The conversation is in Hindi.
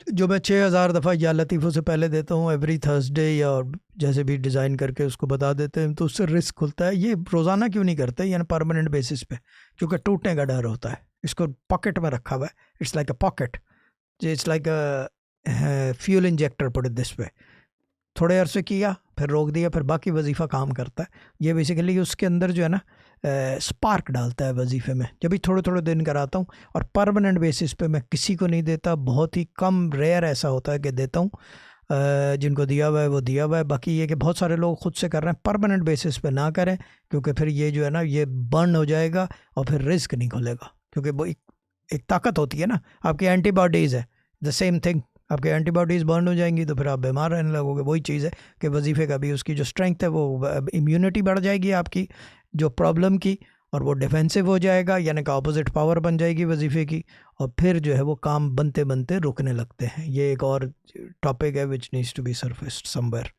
जो मैं 6000 दफ़ा या लतीफ़ों से पहले देता हूँ एवरी थर्सडे, या और जैसे भी डिज़ाइन करके उसको बता देते हैं, तो उससे रिस्क खुलता है। ये रोज़ाना क्यों नहीं करते, यानी परमानेंट बेसिस पे, क्योंकि टूटने का डर होता है। इसको पॉकेट में रखा हुआ है, it's like a pocket, it's like a fuel injector, put it this way. थोड़े अरसे किया, फिर रोक दिया, फिर बाकी वजीफ़ा काम करता है। ये बेसिकली उसके अंदर जो है ना स्पार्क डालता है वजीफ़े में। जब भी थोड़े थोड़े दिन कराता हूँ, और परमानेंट बेसिस पे मैं किसी को नहीं देता, बहुत ही कम रेयर ऐसा होता है कि देता हूँ। जिनको दिया हुआ है वो दिया हुआ है। बाकी ये कि बहुत सारे लोग खुद से कर रहे हैं, परमानेंट बेसिस पे ना करें, क्योंकि फिर ये जो है ना ये बर्न हो जाएगा और फिर रिस्क नहीं खुलेगा। क्योंकि वो एक ताकत होती है ना, आपकी एंटीबॉडीज़ है, द सेम थिंग। आपके एंटीबॉडीज़ बर्न हो जाएंगी तो फिर आप बीमार रहने लगोगे। वही चीज़ है कि वजीफ़े का भी उसकी जो स्ट्रेंथ है वो इम्यूनिटी बढ़ जाएगी आपकी जो प्रॉब्लम की, और वो डिफेंसिव हो जाएगा, यानी कि अपोजिट पावर बन जाएगी वजीफ़े की। और फिर जो है वो काम बनते बनते रुकने लगते हैं। ये एक और टॉपिक है which needs to be surfaced somewhere.